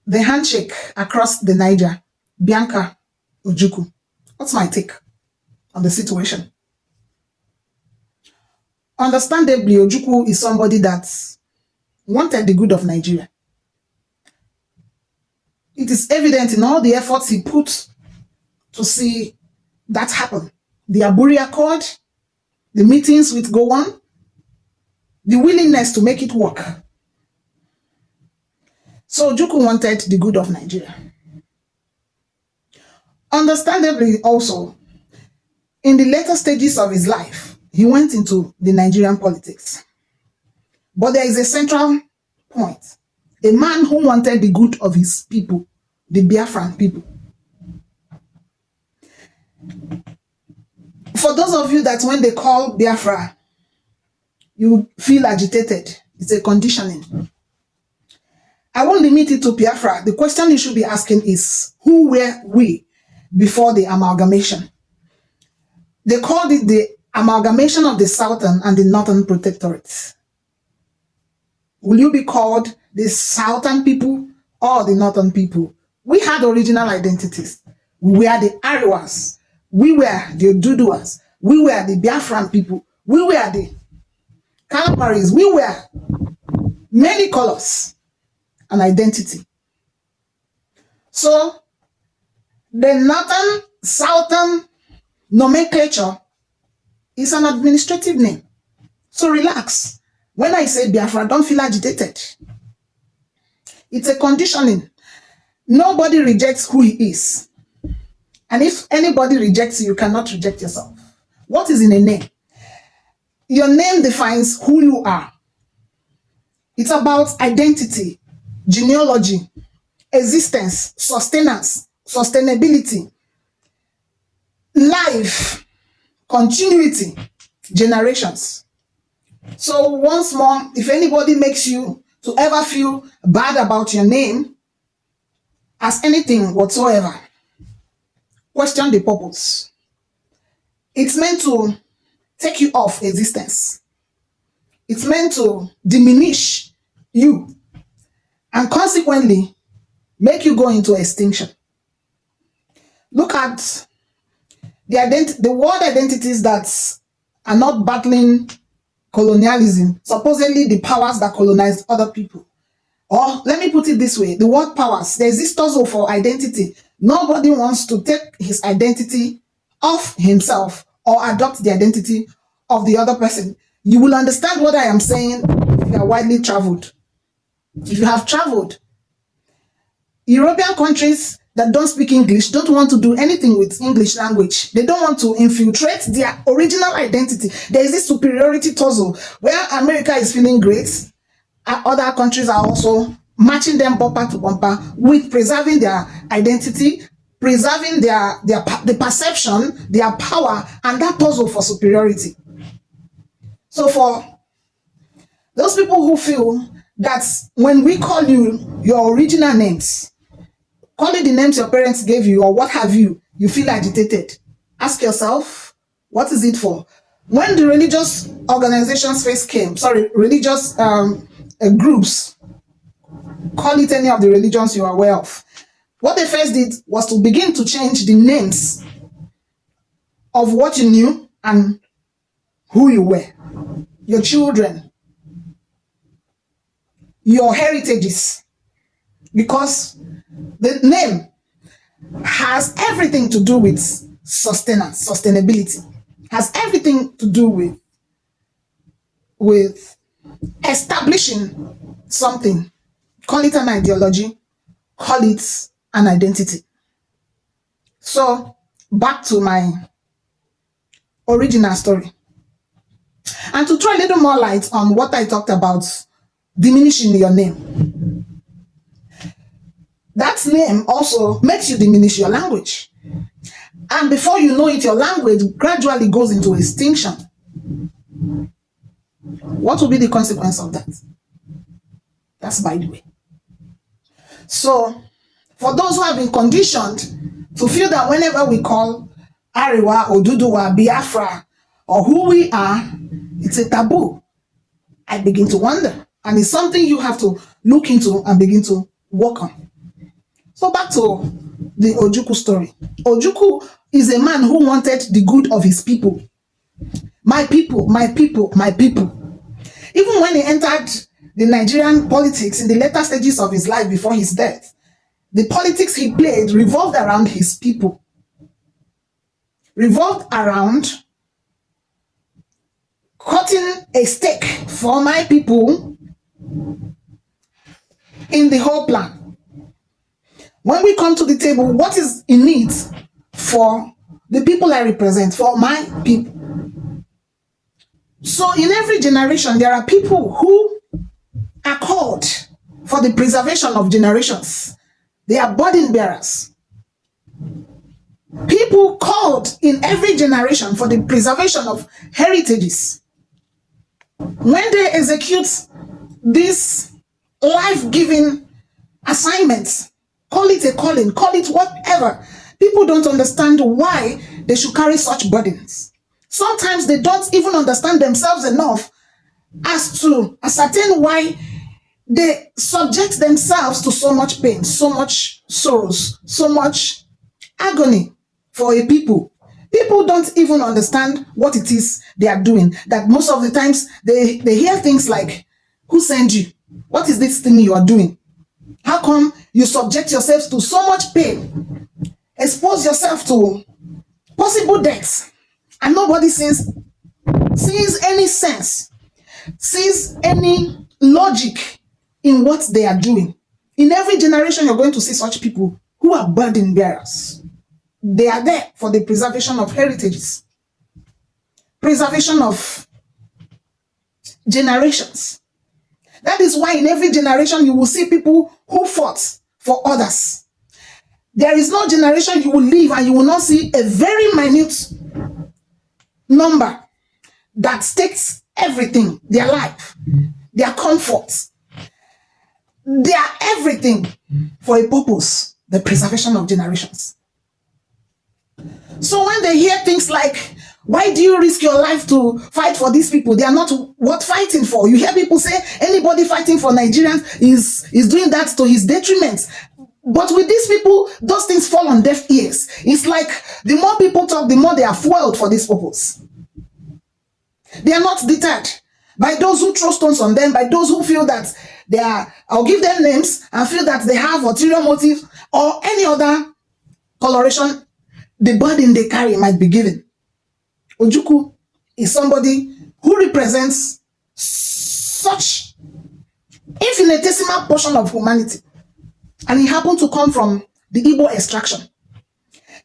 the handshake across the Niger, Bianca Ojukwu. What's my take on the situation? Understandably, Ojukwu is somebody that wanted the good of Nigeria. It is evident in all the efforts he put to see that happen. The Aburi Accord, the meetings with Gowon, the willingness to make it work. So Ojukwu wanted the good of Nigeria. Understandably also, in the later stages of his life, he went into the Nigerian politics. But there is a central point. A man who wanted the good of his people, the Biafran people. For those of you that when they call Biafra, you feel agitated, it's a conditioning. I won't limit it to Biafra. The question you should be asking is, who were we before the amalgamation? They called it the amalgamation of the Southern and the Northern Protectorates. Will you be called the Southern people or the Northern people? We had original identities. We were the Ariwas. We were the Oduduwas. We were the Biafran people. We were the Calabaris. We were many colors and identity. So the Northern, Southern nomenclature is an administrative name. So relax. When I say Biafra, don't feel agitated. It's a conditioning. Nobody rejects who he is. And if anybody rejects you, you cannot reject yourself. What is in a name? Your name defines who you are. It's about identity, genealogy, existence, sustenance, sustainability, life, continuity, generations. So once more, if anybody makes you to ever feel bad about your name as anything whatsoever, question the purpose. It's meant to take you off existence. It's meant to diminish you and consequently make you go into extinction. Look at the world identities that are not battling colonialism, supposedly the powers that colonized other people. Or let me put it this way, the word powers, there exists also for identity. Nobody wants to take his identity off himself or adopt the identity of the other person. You will understand what I am saying if you are widely traveled. If you have traveled, European countries that don't speak English don't want to do anything with English language. They don't want to infiltrate their original identity. There is this superiority tussle where America is feeling great. Other countries are also matching them bumper to bumper with preserving their identity, preserving the perception, their power, and that tussle for superiority. So for those people who feel that when we call you your original names, call it the names your parents gave you or what have you, you feel agitated. Ask yourself, what is it for? When the religious organizations first came, religious groups, call it any of the religions you are aware of, what they first did was to begin to change the names of what you knew and who you were, your children, your heritages, because the name has everything to do with sustenance, sustainability, has everything to do with establishing something. Call it an ideology, call it an identity. So back to my original story. And to throw a little more light on what I talked about, diminishing your name. That name also makes you diminish your language. And before you know it, your language gradually goes into extinction. What will be the consequence of that? That's by the way. So, for those who have been conditioned to feel that whenever we call Ariwa, Oduduwa, Biafra, or who we are, it's a taboo, I begin to wonder. And it's something you have to look into and begin to work on. So back to the Ojukwu story. Ojukwu is a man who wanted the good of his people. My people, my people, my people. Even when he entered the Nigerian politics in the later stages of his life before his death, the politics he played revolved around his people, revolved around cutting a stake for my people in the whole plan. When we come to the table, what is in it for the people I represent, for my people? So in every generation, there are people who are called for the preservation of generations. They are burden bearers. People called in every generation for the preservation of heritages. When they execute these life-giving assignments, call it a calling, call it whatever, people don't understand why they should carry such burdens. Sometimes they don't even understand themselves enough as to ascertain why they subject themselves to so much pain, so much sorrows, so much agony for a people. People don't even understand what it is they are doing. That most of the times they hear things like, who sent you? What is this thing you are doing? How come you subject yourselves to so much pain? Expose yourself to possible deaths, and nobody sees any sense, sees any logic in what they are doing. In every generation, you're going to see such people who are burden bearers. They are there for the preservation of heritages, preservation of generations. That is why in every generation you will see people who fought for others. There is no generation you will live and you will not see a very minute number that stakes everything, their life, their comfort, their everything for a purpose, the preservation of generations. So when they hear things like, why do you risk your life to fight for these people? They are not worth fighting for. You hear people say anybody fighting for Nigerians is doing that to his detriment. But with these people, those things fall on deaf ears. It's like the more people talk, the more they are fueled for this purpose. They are not deterred by those who throw stones on them, by those who feel that they are, I'll give them names, and feel that they have ulterior motive or any other coloration the burden they carry might be given. Ojukwu is somebody who represents such infinitesimal portion of humanity, and he happened to come from the Igbo extraction.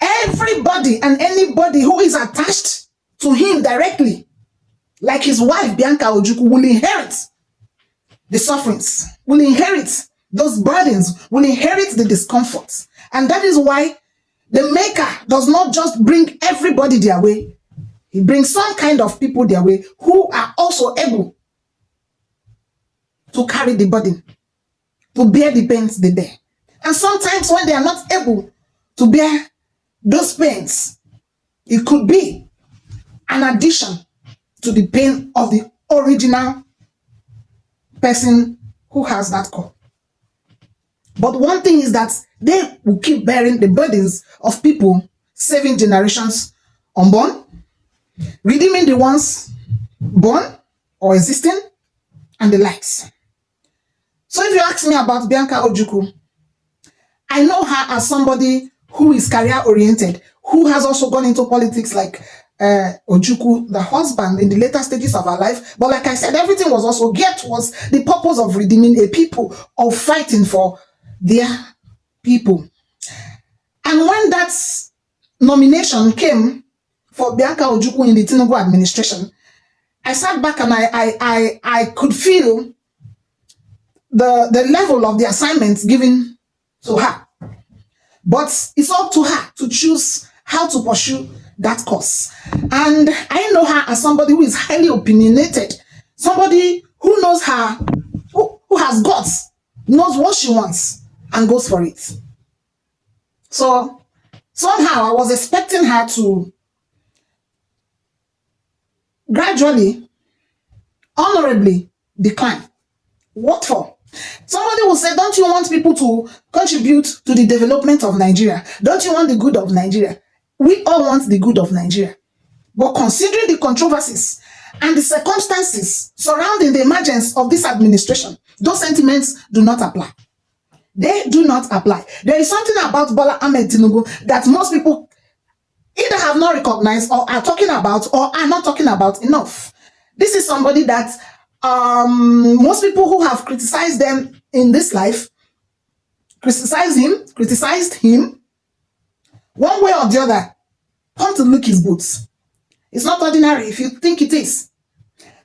Everybody and anybody who is attached to him directly, like his wife Bianca Ojukwu, will inherit the sufferings, will inherit those burdens, will inherit the discomforts. And that is why the Maker does not just bring everybody their way. He brings some kind of people their way who are also able to carry the burden, to bear the pains they bear. And sometimes when they are not able to bear those pains, it could be an addition to the pain of the original person who has that call. But one thing is that they will keep bearing the burdens of people, saving generations unborn, redeeming the ones born or existing, and the likes. So if you ask me about Bianca Ojukwu, I know her as somebody who is career-oriented, who has also gone into politics like Ojukwu, the husband, in the later stages of her life. But like I said, everything was also geared towards the purpose of redeeming a people, of fighting for their people. And when that nomination came for Bianca Ojukwu in the Tinubu administration, I sat back and I could feel the level of the assignments given to her. But it's up to her to choose how to pursue that course. And I know her as somebody who is highly opinionated, somebody who knows her, who has guts, knows what she wants, and goes for it. So somehow I was expecting her to gradually, honorably decline. What for? Somebody will say, don't you want people to contribute to the development of Nigeria? Don't you want the good of Nigeria? We all want the good of Nigeria. But considering the controversies and the circumstances surrounding the emergence of this administration, those sentiments do not apply. They do not apply. There is something about Bola Ahmed Tinubu that most people either have not recognized or are talking about or are not talking about enough. This is somebody that most people who have criticized them in this life, criticized him, one way or the other, come to look his boots. It's not ordinary if you think it is.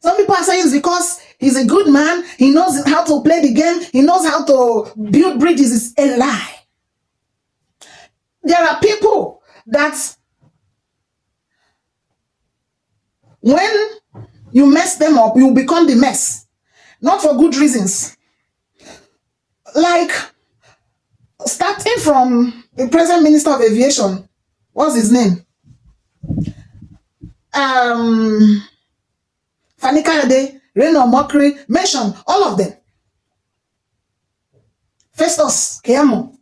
Some people are saying it's because he's a good man, he knows how to play the game, he knows how to build bridges. It's a lie. There are people that when you mess them up, you become the mess. Not for good reasons. Like, starting from the present Minister of Aviation, what's his name? Fani Kayode, Reno Mokri, mention all of them. Festus Keyamo,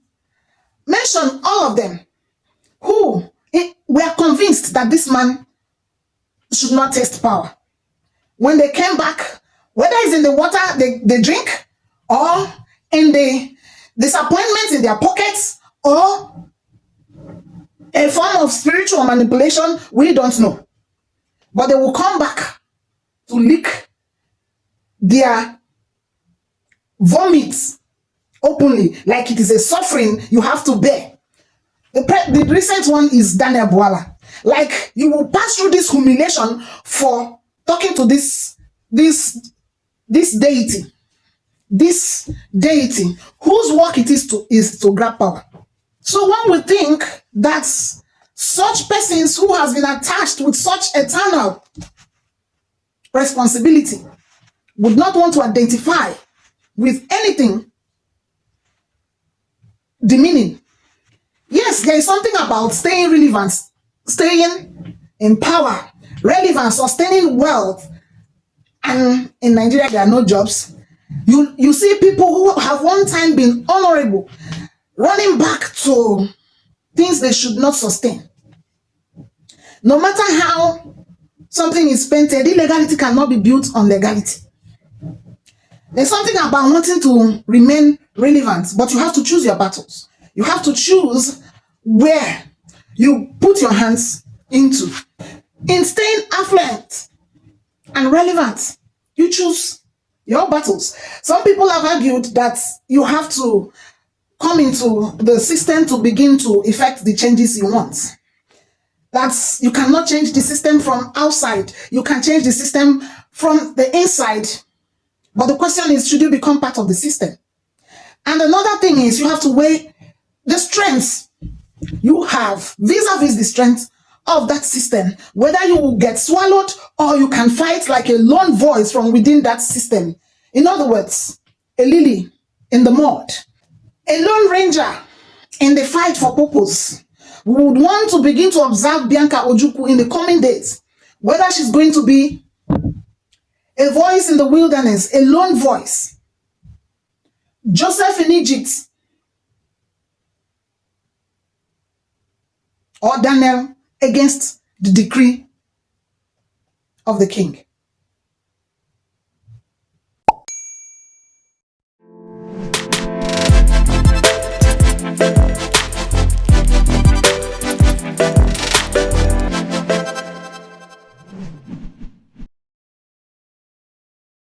mention all of them who were convinced that this man should not taste power. When they came back, whether it's in the water they drink or in the disappointment in their pockets or a form of spiritual manipulation, we don't know. But they will come back to lick their vomits openly, like it is a suffering you have to bear. The recent one is Daniel Bwala. Like, you will pass through this humiliation for talking to this deity whose work it is to grab power. So one would think that such persons who has been attached with such eternal responsibility would not want to identify with anything demeaning. Yes, there is something about staying relevant, staying in power, relevant, sustaining wealth. And in Nigeria, there are no jobs. You see people who have one time been honorable running back to things they should not sustain. No matter how something is painted, illegality cannot be built on legality. There's something about wanting to remain relevant, but you have to choose your battles. You have to choose where you put your hands into. In staying affluent and relevant, you choose your battles. Some people have argued that you have to come into the system to begin to effect the changes you want. That's, you cannot change the system from outside. You can change the system from the inside. But the question is, should you become part of the system? And another thing is, you have to weigh the strengths you have vis-a-vis the strength of that system, whether you will get swallowed or you can fight like a lone voice from within that system. In other words, a lily in the mud, a lone ranger in the fight for purpose. We would want to begin to observe Bianca Ojukwu in the coming days, whether she's going to be a voice in the wilderness, a lone voice. Joseph in Egypt, or Daniel against the decree of the king.